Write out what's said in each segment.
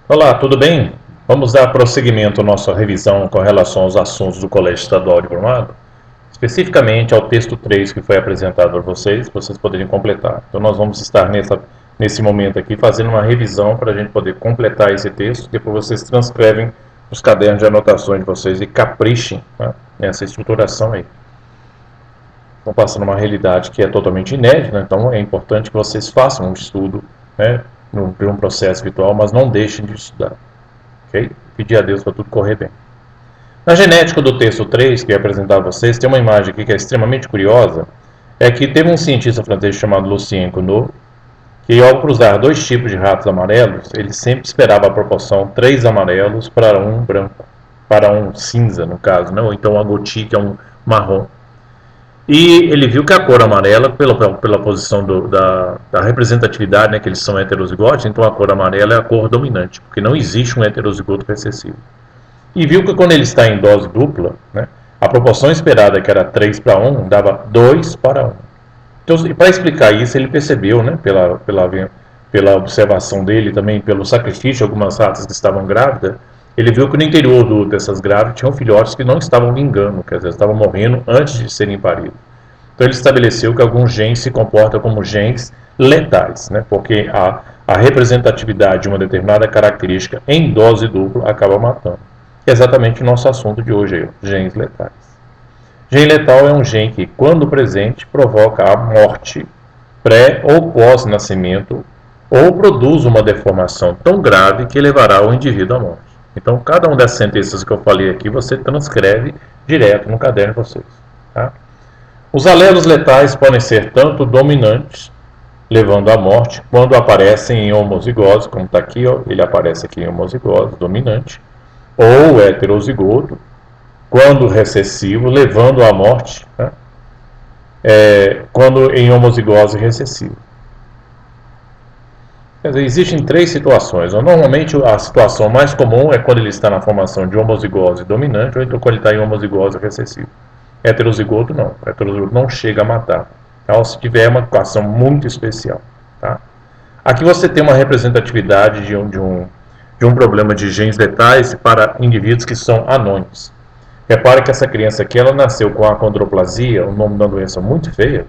Olá, tudo bem? Vamos dar prosseguimento à nossa revisão com relação aos assuntos do Colégio Estadual de Brumado, especificamente ao texto 3 que foi apresentado para vocês poderem completar. Então nós vamos estar nesse momento aqui fazendo uma revisão para a gente poder completar esse texto, depois vocês transcrevem os cadernos de anotações de vocês e caprichem, né, nessa estruturação aí. Estão passando uma realidade que é totalmente inédita, então é importante que vocês façam um estudo, né, num processo virtual, mas não deixem de estudar. Okay? Pedir a Deus para tudo correr bem. Na genética do texto 3, que eu ia apresentar a vocês, tem uma imagem aqui que é extremamente curiosa. É que teve um cientista francês chamado Lucien Cugnot, que ao cruzar dois tipos de ratos amarelos, ele sempre esperava a proporção 3 amarelos para um branco, para um cinza, no caso, né? Ou então a goti, que é um marrom. E ele viu que a cor amarela, pela posição da representatividade, né, que eles são heterozigotos, então a cor amarela é a cor dominante, porque não existe um heterozigoto recessivo. E viu que quando ele está em dose dupla, né, a proporção esperada, que era 3 para 1, dava 2 para 1. Então, para explicar isso, ele percebeu, né, pela observação dele, também pelo sacrifício de algumas ratas que estavam grávidas, ele viu que no interior dessas grávidas tinham filhotes que não estavam vingando, quer dizer, estavam morrendo antes de serem paridos. Então ele estabeleceu que alguns genes se comportam como genes letais, né, porque a representatividade de uma determinada característica em dose dupla acaba matando. É exatamente o nosso assunto de hoje aí, genes letais. Gene letal é um gene que, quando presente, provoca a morte pré ou pós-nascimento ou produz uma deformação tão grave que levará o indivíduo à morte. Então, cada uma dessas sentenças que eu falei aqui, você transcreve direto no caderno de vocês. Tá? Os alelos letais podem ser tanto dominantes, levando à morte, quando aparecem em homozigose, como está aqui, ó, ele aparece aqui em homozigose, dominante, ou heterozigoto, quando recessivo, levando à morte, né? Quando em homozigose recessiva. Quer dizer, existem 3 situações. Normalmente a situação mais comum é quando ele está na formação de homozigose dominante ou então quando ele está em homozigose recessiva. Heterozigoto não. Heterozigoto não chega a matar. Então, se tiver uma equação muito especial. Tá? Aqui você tem uma representatividade de um problema de genes letais para indivíduos que são anões. Repara que essa criança aqui, ela nasceu com a achondroplasia, o nome da doença muito feia,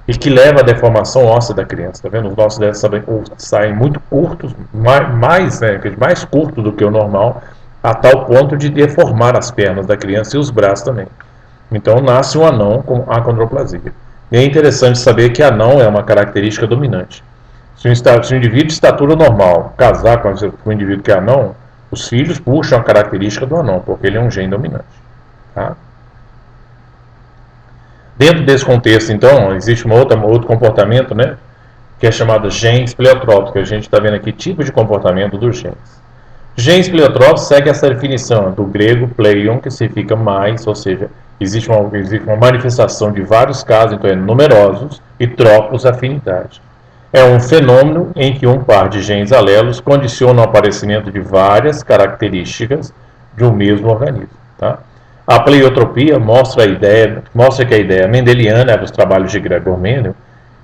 e que leva à deformação óssea da criança. Tá vendo? Os ossos dela saem muito curtos, mais curto do que o normal, a tal ponto de deformar as pernas da criança e os braços também. Então nasce um anão com achondroplasia. E é interessante saber que anão é uma característica dominante. Se um indivíduo de estatura normal casar com um indivíduo que é anão, os filhos puxam a característica do anão, porque ele é um gene dominante. Tá? Dentro desse contexto, então, existe outro comportamento, né, que é chamado genes pleiotrópicos, que a gente está vendo aqui tipos de comportamento dos genes. Genes pleiotrópicos segue essa definição do grego pleion, que significa mais, ou seja, existe uma manifestação de vários casos, então é numerosos, e trópicos, afinidade. É um fenômeno em que um par de genes alelos condiciona o aparecimento de várias características de um mesmo organismo. Tá? A pleiotropia mostra que a ideia mendeliana dos trabalhos de Gregor Mendel,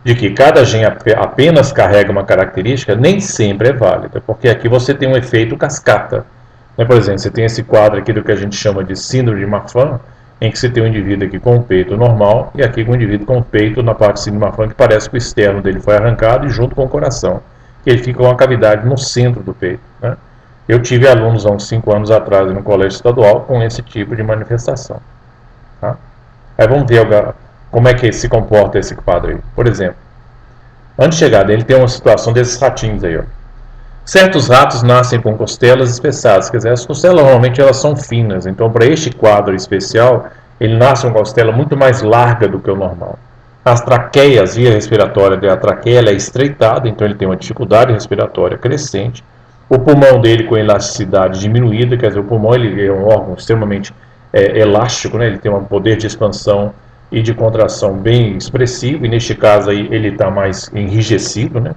de que cada gene apenas carrega uma característica, nem sempre é válida, porque aqui você tem um efeito cascata. Por exemplo, você tem esse quadro aqui do que a gente chama de síndrome de Marfan, em que você tem um indivíduo aqui com o peito normal e aqui com um indivíduo com o peito na parte de síndrome de Marfan, que parece que o externo dele foi arrancado e junto com o coração, que ele fica com uma cavidade no centro do peito. Né? Eu tive alunos há uns 5 anos atrás no colégio estadual com esse tipo de manifestação. Tá? Aí vamos ver como é que se comporta esse quadro aí. Por exemplo, antes de chegar dele tem uma situação desses ratinhos aí. Ó. Certos ratos nascem com costelas espessadas, quer dizer, as costelas normalmente elas são finas, então para este quadro especial, ele nasce com uma costela muito mais larga do que o normal. As traqueias, via respiratória da traqueia, ela é estreitada, então ele tem uma dificuldade respiratória crescente. O pulmão dele com elasticidade diminuída, quer dizer, o pulmão ele é um órgão extremamente elástico, né? Ele tem um poder de expansão e de contração bem expressivo, e neste caso aí ele está mais enrijecido, né?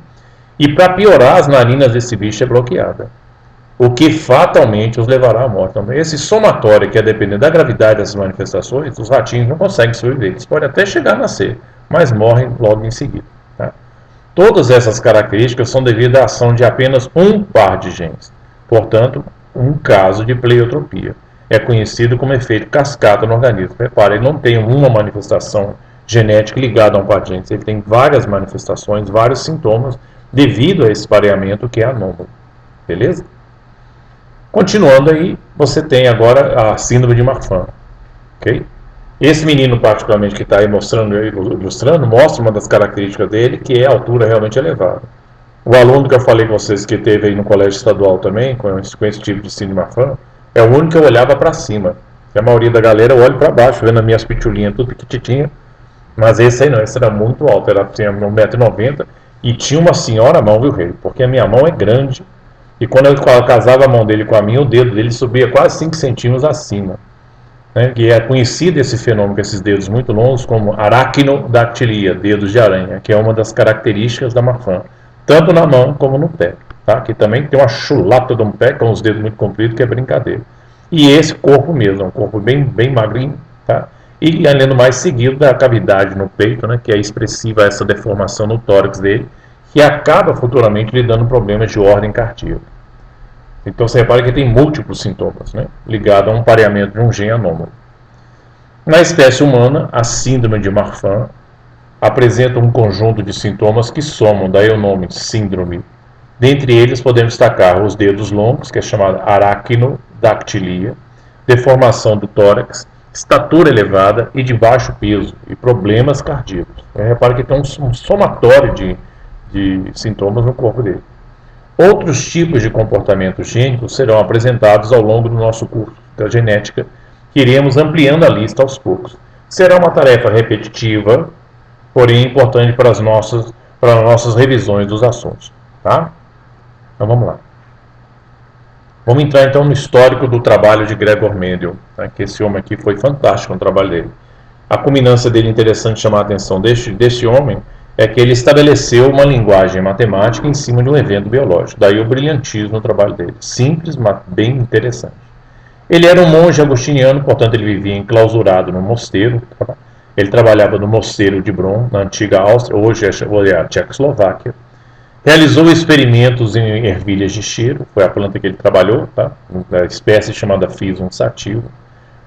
E para piorar, as narinas desse bicho é bloqueada, o que fatalmente os levará à morte. Então, esse somatório, que é dependendo da gravidade dessas manifestações, os ratinhos não conseguem sobreviver. Eles podem até chegar a nascer, mas morrem logo em seguida. Tá? Todas essas características são devidas à ação de apenas um par de genes. Portanto, um caso de pleiotropia. É conhecido como efeito cascata no organismo. Repare, ele não tem uma manifestação genética ligada a um paciente, ele tem várias manifestações, vários sintomas devido a esse pareamento que é anômalo. Beleza? Continuando aí, você tem agora a síndrome de Marfan. Okay? Esse menino, particularmente, que está aí ilustrando, mostra uma das características dele, que é a altura realmente elevada. O aluno que eu falei com vocês que teve aí no colégio estadual também, com esse tipo de síndrome de Marfan, é o único que eu olhava para cima. A maioria da galera olha para baixo, vendo as minhas pitulinhas tudo pequititinha. Mas esse aí não, esse era muito alto, era tinha 1,90 m e tinha uma senhora mão, viu, rei? Porque a minha mão é grande. E quando eu casava a mão dele com a minha, o dedo dele subia quase 5 centímetros acima. Né? E é conhecido esse fenômeno com esses dedos muito longos como aracnodactilia, dedos de aranha, que é uma das características da Marfan, tanto na mão como no pé. Tá? Que também tem uma chulata de um pé com os dedos muito compridos, que é brincadeira. E esse corpo mesmo, é um corpo bem magrinho, tá? E além do mais seguido da cavidade no peito, né, que é expressiva essa deformação no tórax dele, que acaba futuramente lhe dando problemas de ordem cardíaca. Então você repara que tem múltiplos sintomas, né, ligados a um pareamento de um gene anômalo. Na espécie humana, a síndrome de Marfan apresenta um conjunto de sintomas que somam, daí o nome síndrome. Dentre eles podemos destacar os dedos longos, que é chamada aracnodactilia, deformação do tórax, estatura elevada e de baixo peso, e problemas cardíacos. Repare que tem um somatório de sintomas no corpo dele. Outros tipos de comportamentos gênicos serão apresentados ao longo do nosso curso da genética, que iremos ampliando a lista aos poucos. Será uma tarefa repetitiva, porém importante para as nossas revisões dos assuntos. Tá? Então vamos lá. Vamos entrar então no histórico do trabalho de Gregor Mendel, né, que esse homem aqui foi fantástico no trabalho dele. A culminância dele interessante chamar a atenção desse homem é que ele estabeleceu uma linguagem matemática em cima de um evento biológico. Daí o brilhantismo no trabalho dele. Simples, mas bem interessante. Ele era um monge agostiniano, portanto ele vivia enclausurado no mosteiro. Ele trabalhava no mosteiro de Bron, na antiga Áustria, hoje é a Tchecoslováquia. Realizou experimentos em ervilhas de cheiro, foi a planta que ele trabalhou, tá? A espécie chamada Physon sativa.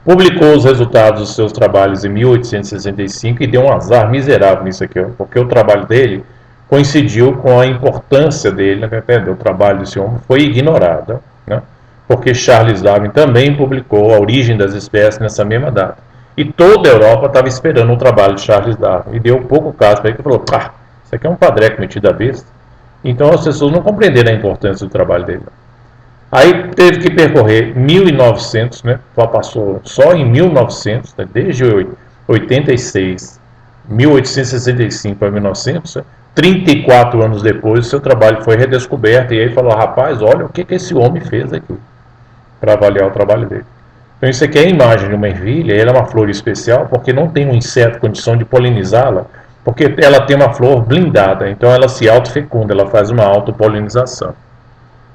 Publicou os resultados dos seus trabalhos em 1865 e deu um azar miserável nisso aqui, porque o trabalho dele coincidiu com a importância dele, o trabalho desse homem foi ignorado, né? Porque Charles Darwin também publicou A Origem das Espécies nessa mesma data. E toda a Europa estava esperando o trabalho de Charles Darwin, e deu pouco caso para ele, que falou, pá, isso aqui é um padreco metido a besta. Então as pessoas não compreenderam a importância do trabalho dele. Aí teve que percorrer 1900, né? Passou só em 1900, né? Desde 86, 1865 para 1900, 34 anos depois, o seu trabalho foi redescoberto e aí falou, rapaz, olha o que esse homem fez aqui, para avaliar o trabalho dele. Então isso aqui é a imagem de uma ervilha, ela é uma flor especial porque não tem um inseto condição de polinizá-la, porque ela tem uma flor blindada, então ela se autofecunda, ela faz uma autopolinização.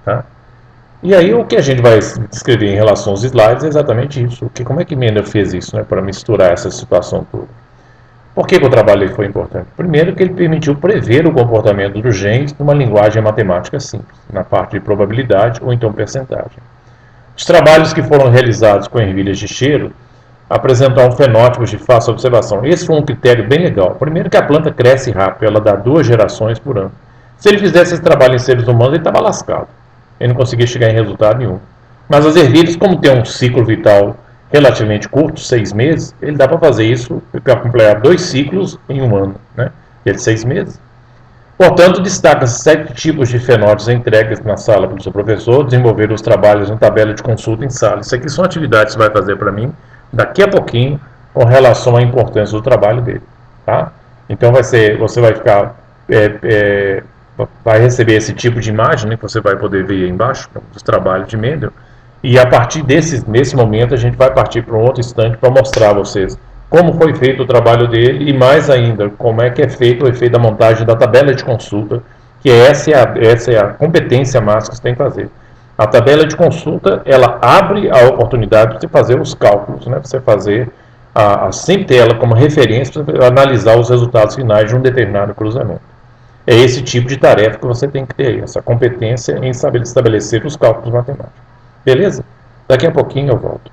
Tá? E aí o que a gente vai descrever em relação aos slides é exatamente isso. Como é que Mendel fez isso, né, para misturar essa situação toda? Por que o trabalho dele foi importante? Primeiro que ele permitiu prever o comportamento dos genes numa linguagem matemática simples, na parte de probabilidade ou então percentagem. Os trabalhos que foram realizados com ervilhas de cheiro apresentam fenótipos de fácil observação. Esse foi um critério bem legal. Primeiro que a planta cresce rápido, ela dá 2 gerações por ano. Se ele fizesse esse trabalho em seres humanos, ele estava lascado. Ele não conseguia chegar em resultado nenhum. Mas as ervilhas, como tem um ciclo vital relativamente curto, 6 meses, ele dá para fazer isso, para completar 2 ciclos em um ano, né? E é de 6 meses. Portanto, destaca-se 7 tipos de fenótipos entregues na sala pelo seu professor, desenvolver os trabalhos na tabela de consulta em sala. Isso aqui são atividades que você vai fazer para mim daqui a pouquinho, com relação à importância do trabalho dele. Tá? Então você vai ficar, vai receber esse tipo de imagem, né, que você vai poder ver aí embaixo, dos trabalhos de Mendel, e a partir nesse momento a gente vai partir para um outro instante para mostrar a vocês como foi feito o trabalho dele e mais ainda, como é que é feito o efeito da montagem da tabela de consulta, que essa é a competência máxima que você tem que fazer. A tabela de consulta, ela abre a oportunidade de você fazer os cálculos, né? Você fazer, sempre ter ela como referência para analisar os resultados finais de um determinado cruzamento. É esse tipo de tarefa que você tem que ter, essa competência em saber estabelecer os cálculos matemáticos. Beleza? Daqui a pouquinho eu volto.